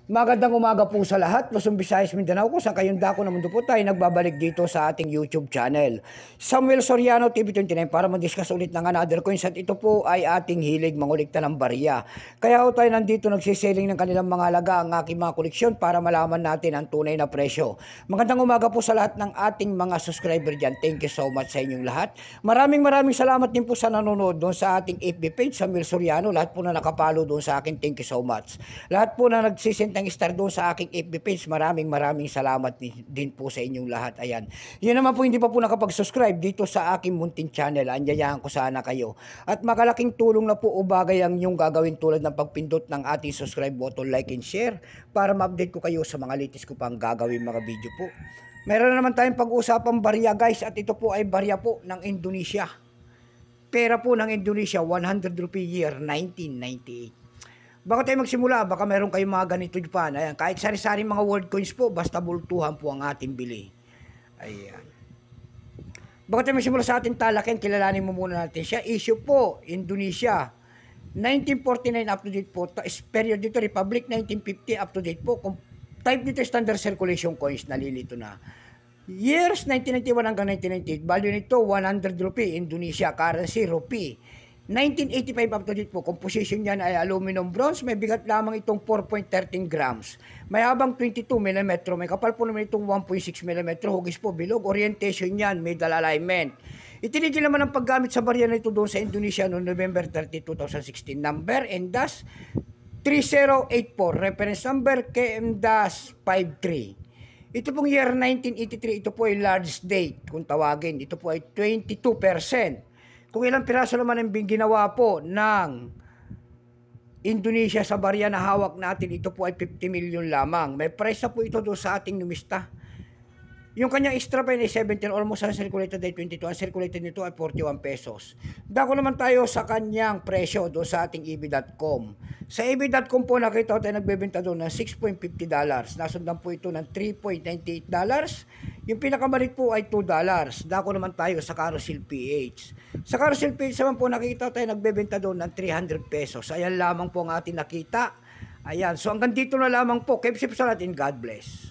Magandang umaga po sa lahat, Luzon, Visayas, Mindanao, kung saan kayong dako na mundo po tayo nagbabalik dito sa ating YouTube channel. Samuel Soriano TV29 para mag-discuss ulit ng another coins at ito po ay ating hilig mangulikta ng barya. Kaya po tayo nandito nagsiselling ng kanilang mga alaga ang aking mga koleksyon para malaman natin ang tunay na presyo. Magandang umaga po sa lahat ng ating mga subscriber dyan. Thank you so much sa inyong lahat. Maraming salamat din po sa nanonood doon sa ating FB page, Samuel Soriano. Lahat po na nakapalo doon sa akin, thank you so much. Lahat po na nagsisend ng star doon sa aking FB page, maraming salamat din po sa inyong lahat. Ayan. Yun naman po hindi pa po nakapag-subscribe dito sa aking munting channel. Anyayahan ko sana kayo. At makalaking tulong na po o bagay ang inyong gagawin tulad ng pagpindot ng ating subscribe button, like and share para ma-update ko kayo sa mga latest ko pang gagawin mga video po. Meron na naman tayong pag-usapang barya guys at ito po ay barya po ng Indonesia. Pera po ng Indonesia, 100 rupee year, 1998. Bago tayo magsimula, baka meron kayong mga ganito dyan. Ayan, kahit sari-sari mga world coins po, basta bultuhan po ang ating bili. Ayan. Bago tayo magsimula sa ating talakin, kilalanin mo muna natin siya. Issue po, Indonesia. 1949 up to date po. Period dito, Republic 1950 up to date po. Kung type dito standard circulation coins, nalilito na. Years 1991 hanggang 1998, value nito 100 rupee, Indonesia, currency rupee. 1985 up to date po, composition niyan ay aluminum bronze, may bigat lamang itong 4.13 grams. May habang 22 mm, may kapal po naman itong 1.6 mm, hugis po bilog, orientation niyan, middle alignment. Itinigil naman ang paggamit sa barya na ito doon sa Indonesia noong November 30, 2016. Number NDAS 3084, reference number KM-53. Ito pong year 1983, ito po ay large date, kung tawagin, ito po ay 22%. Kung ilang piraso naman ang ginawa po ng Indonesia sa barya na hawak natin, ito po ay 50 million lamang. May price na po ito doon sa ating numista. Yung kanyang extra pa ay 17, almost uncirculated ay 22. Ang circulated nito ay 41 pesos. Dako naman tayo sa kanyang presyo doon sa ating EB.com. Sa EB.com po nakita ko tayo nagbebenta doon ng $6.50. Nasundan po ito ng $3.98. Yung pinakamalit po ay $2. Dako naman tayo sa Carousel PH. Sa Carousel PH naman po nakita tayo nagbebenta doon ng 300 pesos. Ayan lamang po ang ating nakita. Ayan. So hanggang dito na lamang po. Keep safe sa natin. God bless.